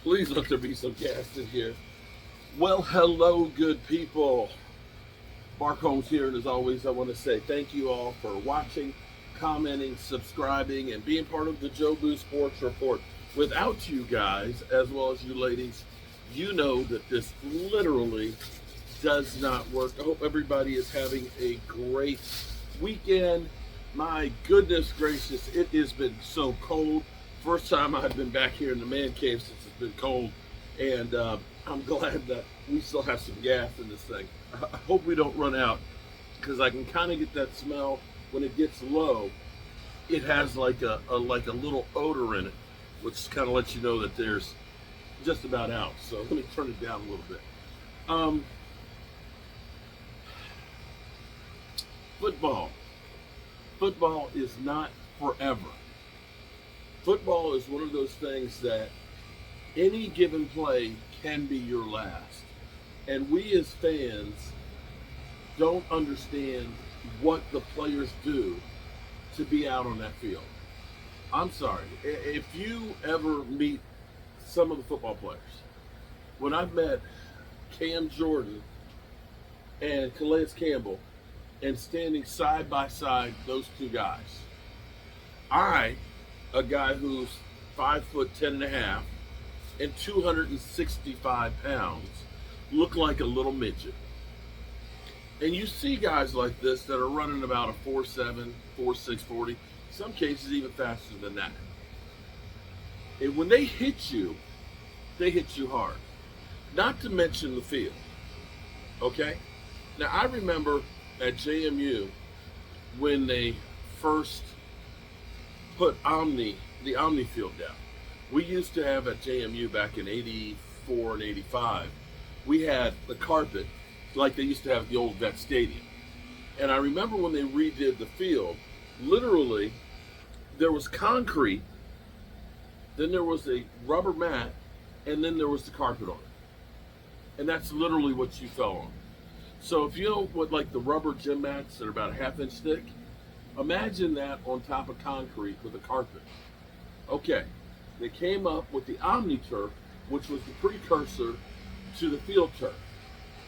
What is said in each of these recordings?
Please let there be some gas in here. Well, hello, good people. Mark Holmes here, and as always, I want to say thank you all for watching, commenting, subscribing, and being part of the Joe Boo Sports Report. Without you guys, as well as you ladies, you know that this literally does not work. I hope everybody is having a great weekend. My goodness gracious, it has been so cold. First time I've been back here in the man cave since it's been cold, and I'm glad that we still have some gas in this thing. I hope we don't run out because I can kind of get that smell when it gets low. It has like a little odor in it, which kind of lets you know that there's just about out. So let me turn it down a little bit. Um, football. Football is not forever. Football is one of those things that any given play can be your last. And we as fans don't understand what the players do to be out on that field. I'm sorry. If you ever meet some of the football players, when I've met Cam Jordan and Calais Campbell and standing side by side those two guys, I, a guy who's 5'10" and a half and 265 pounds, look like a little midget. And you see guys like this that are running about a 4.7, 4.6 40, in some cases even faster than that. And when they hit you hard. Not to mention the field. Okay? Now I remember at JMU when they first put the Omni field down. We used to have at JMU back in 84 and 85, we had the carpet like they used to have at the old vet stadium. And I remember when they redid the field, literally there was concrete, then there was a rubber mat, and then there was the carpet on it. And that's literally what you fell on. So if you know what, like the rubber gym mats that are about a half-inch thick, imagine that on top of concrete with a carpet. Okay, they came up with the Omni turf, which was the precursor to the field turf.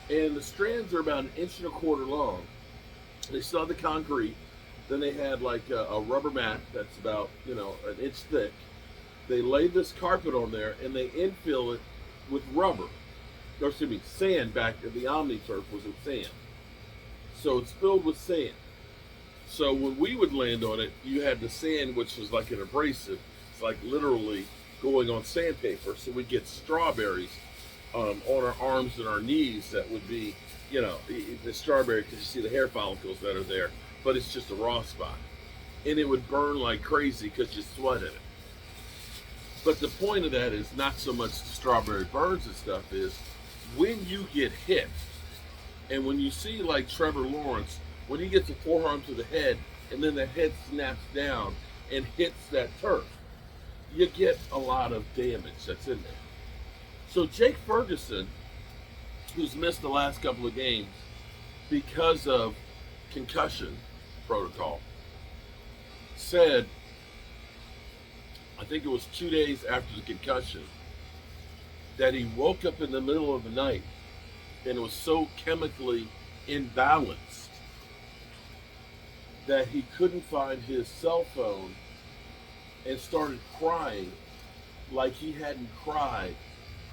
And the strands are about 1.25 inches long. They still had the concrete. Then they had like a rubber mat that's about, 1 inch thick. They laid this carpet on there and they infill it with rubber. Or excuse me, sand. Back at the Omni turf was in sand. So it's filled with sand. So when we would land on it, you had the sand, which was like an abrasive. It's like literally going on sandpaper. So we get strawberries on our arms and our knees. That would be, the strawberry, because you see the hair follicles that are there, but it's just a raw spot. And it would burn like crazy because you sweat in it. But the point of that is not so much the strawberry burns and stuff, is when you get hit, and when you see like Trevor Lawrence, when he gets a forearm to the head and then the head snaps down and hits that turf, you get a lot of damage that's in there. So Jake Fergison, who's missed the last couple of games because of concussion protocol, said, I think it was 2 days after the concussion, that he woke up in the middle of the night and was so chemically imbalanced that he couldn't find his cell phone and started crying like he hadn't cried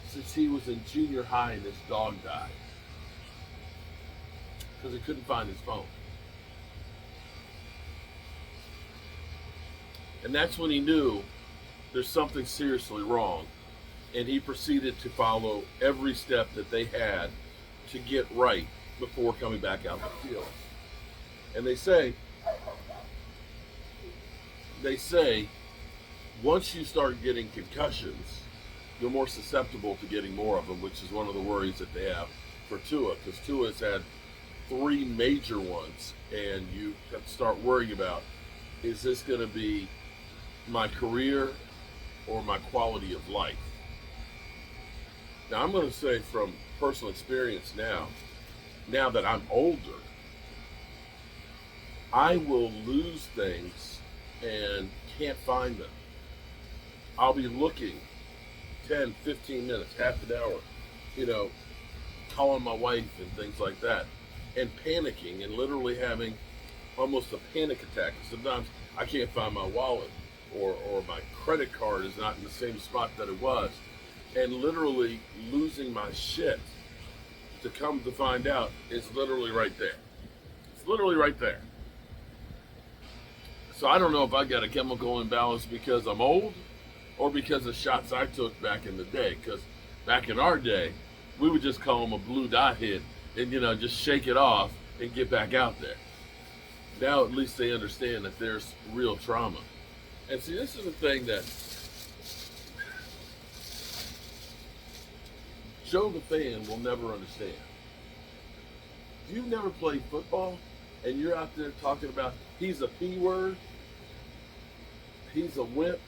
since he was in junior high and his dog died. Because he couldn't find his phone. And that's when he knew there's something seriously wrong. And he proceeded to follow every step that they had to get right before coming back out to the field. And they say, once you start getting concussions, you're more susceptible to getting more of them, which is one of the worries that they have for Tua, because Tua's had 3 major ones, and you have to start worrying about, is this going to be my career or my quality of life? Now, I'm going to say from personal experience now that I'm older, I will lose things and can't find them. I'll be looking 10, 15 minutes, half an hour, you know, calling my wife and things like that, and panicking and literally having almost a panic attack. Sometimes I can't find my wallet, or my credit card is not in the same spot that it was, and literally losing my shit, to come to find out it's literally right there. It's literally right there. So I don't know if I got a chemical imbalance because I'm old or because of shots I took back in the day. Because back in our day, we would just call them a blue dot hit and, just shake it off and get back out there. Now at least they understand that there's real trauma. And see, this is the thing that Joe the fan will never understand. If you've never played football and you're out there talking about he's a P word, he's a wimp,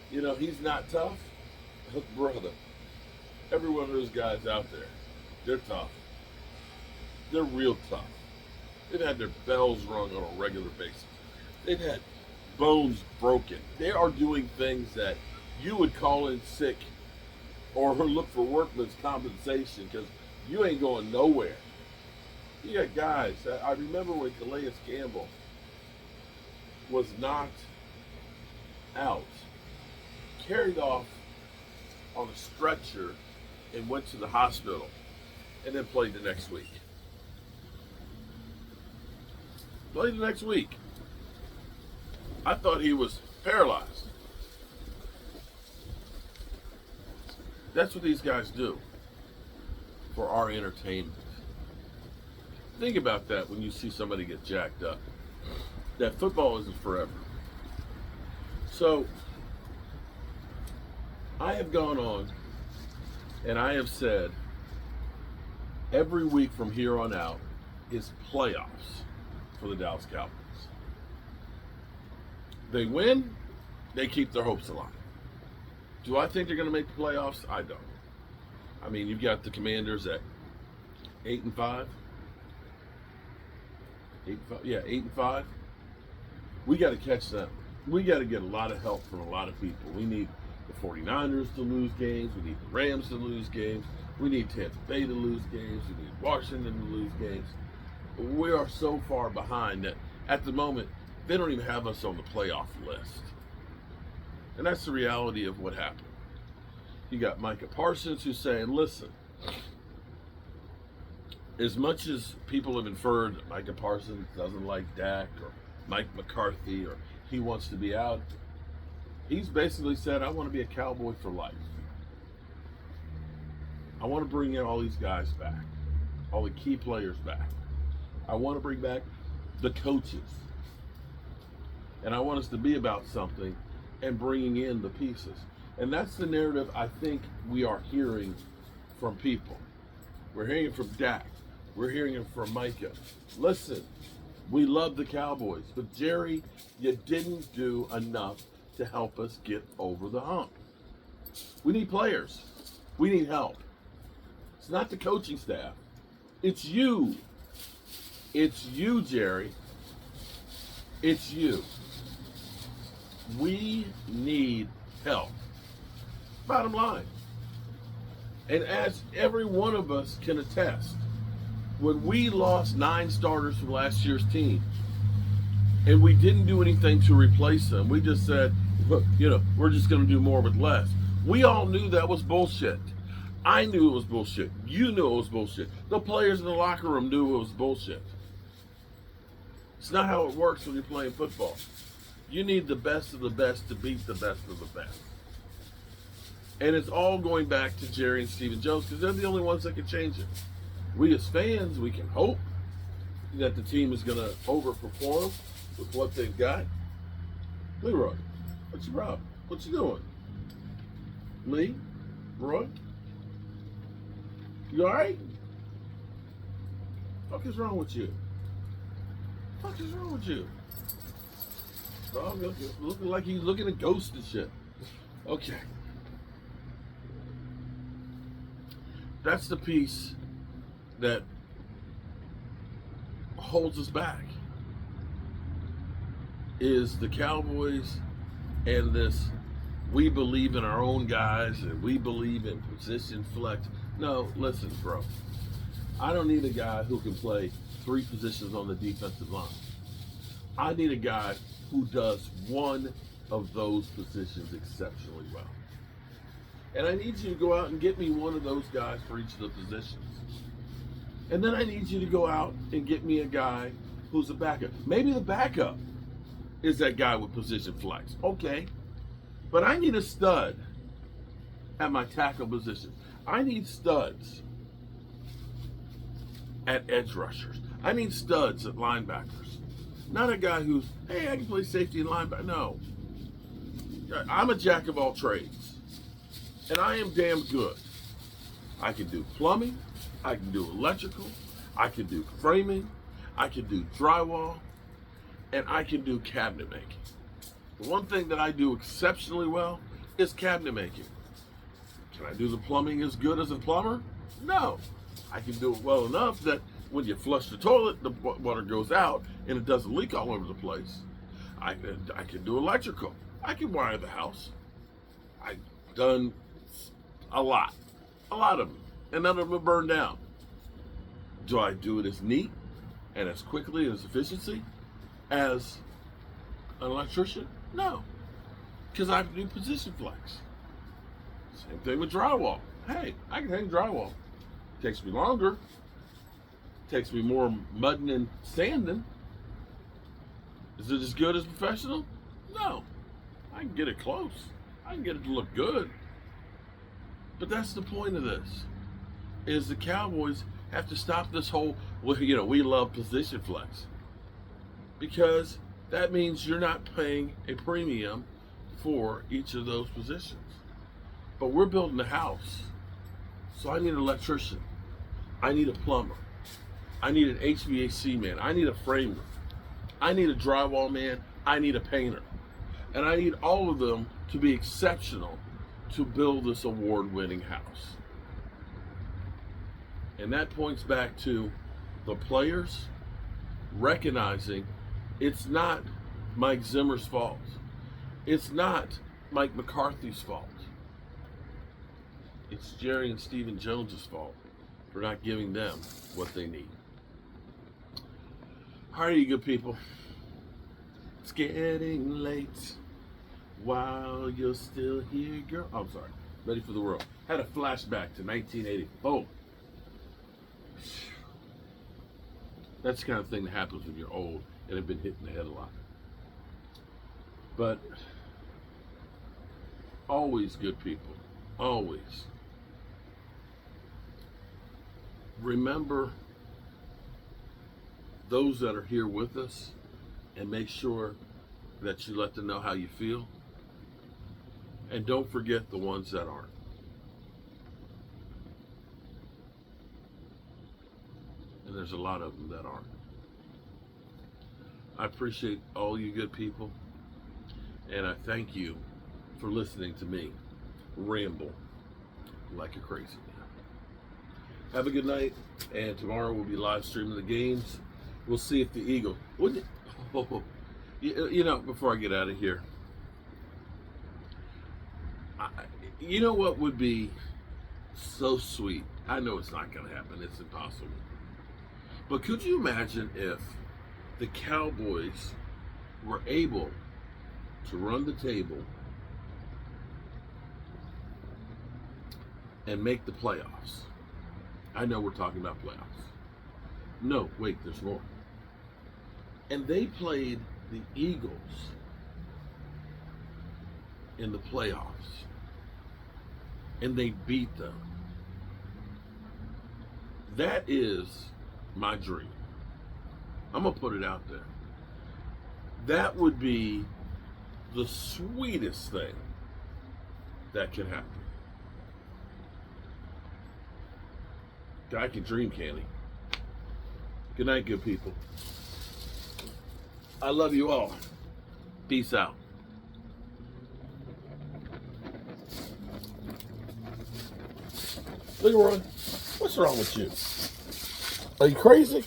he's not tough, brother, every one of those guys out there, they're tough. They're real tough. They've had their bells rung on a regular basis. They've had bones broken. They are doing things that you would call in sick or look for workman's compensation because you ain't going nowhere. You got guys. I remember when Calais Campbell was knocked out, carried off on a stretcher, and went to the hospital, and then played the next week. Played the next week. I thought he was paralyzed. That's what these guys do for our entertainment. Think about that when you see somebody get jacked up. That football isn't forever. So, I have gone on and I have said every week from here on out is playoffs for the Dallas Cowboys. They win, they keep their hopes alive. Do I think they're going to make the playoffs? I don't. I mean, you've got the Commanders at 8-5. 8-5. Yeah, 8-5. We got to catch them. We got to get a lot of help from a lot of people. We need the 49ers to lose games. We need the Rams to lose games. We need Tampa Bay to lose games. We need Washington to lose games. We are so far behind that at the moment, they don't even have us on the playoff list. And that's the reality of what happened. You got Micah Parsons who's saying, listen, as much as people have inferred that Micah Parsons doesn't like Dak or Mike McCarthy or he wants to be out, he's basically said, I want to be a Cowboy for life. I want to bring in all these guys back, all the key players back. I want to bring back the coaches. And I want us to be about something and bringing in the pieces. And that's the narrative I think we are hearing from people. We're hearing it from Dak. We're hearing it from Micah. Listen, we love the Cowboys, but Jerry, you didn't do enough to help us get over the hump. We need players. We need help. It's not the coaching staff. It's you. It's you, Jerry. It's you. We need help. Bottom line. And as every one of us can attest, when we lost 9 starters from last year's team, and we didn't do anything to replace them, we just said, we're just going to do more with less. We all knew that was bullshit. I knew it was bullshit. You knew it was bullshit. The players in the locker room knew it was bullshit. It's not how it works when you're playing football. You need the best of the best to beat the best of the best. And it's all going back to Jerry and Stephen Jones because they're the only ones that can change it. We as fans, we can hope that the team is going to overperform with what they've got. Leroy, what's your problem? What you doing? Lee? Roy? You all right? What the fuck is wrong with you? What the fuck is wrong with you? Dog looking like he's looking at ghosts and shit. Okay. That's the piece that holds us back. Is the Cowboys and this we believe in our own guys and we believe in position flex. No, listen, bro. I don't need a guy who can play 3 positions on the defensive line. I need a guy who does one of those positions exceptionally well. And I need you to go out and get me one of those guys for each of the positions. And then I need you to go out and get me a guy who's a backup. Maybe the backup is that guy with position flex. Okay. But I need a stud at my tackle position. I need studs at edge rushers. I need studs at linebackers. Not a guy who's, hey, I can play safety and linebacker. No. I'm a jack of all trades. And I am damn good. I can do plumbing. I can do electrical. I can do framing. I can do drywall. And I can do cabinet making. The one thing that I do exceptionally well is cabinet making. Can I do the plumbing as good as a plumber? No. I can do it well enough that when you flush the toilet, the water goes out and it doesn't leak all over the place. I can do electrical. I can wire the house. I've done a lot of them, and none of them are burned down. Do I do it as neat and as quickly and as efficiency as an electrician? No, because I have to do position flex. Same thing with drywall. Hey, I can hang drywall. Takes me longer. Takes me more mudding and sanding. Is it as good as professional? No. I can get it close. I can get it to look good. But that's the point of this, is the Cowboys have to stop this whole, we love position flex. Because that means you're not paying a premium for each of those positions. But we're building a house. So I need an electrician. I need a plumber. I need an HVAC man. I need a framer. I need a drywall man. I need a painter. And I need all of them to be exceptional to build this award-winning house. And that points back to the players recognizing it's not Mike Zimmer's fault. It's not Mike McCarthy's fault. It's Jerry and Stephen Jones's fault for not giving them what they need. How are you, good people? It's getting late while you're still here, girl. Oh, I'm sorry. Ready for the World. Had a flashback to 1980. Boom. That's the kind of thing that happens when you're old and have been hit in the head a lot. But always, good people, always remember those that are here with us and make sure that you let them know how you feel. And don't forget the ones that aren't. And there's a lot of them that aren't. I appreciate all you good people. And I thank you for listening to me ramble like a crazy man. Have a good night. And tomorrow we'll be live streaming the games. We'll see if the Eagles... before I get out of here, you know what would be so sweet? I know it's not going to happen. It's impossible. But could you imagine if the Cowboys were able to run the table and make the playoffs? I know we're talking about playoffs. No, wait, there's more. And they played the Eagles in the playoffs. And they beat them. That is my dream. I'm going to put it out there. That would be the sweetest thing that could happen. Guy can dream, can he? Good night, good people. I love you all. Peace out. Leroy, what's wrong with you? Are you crazy?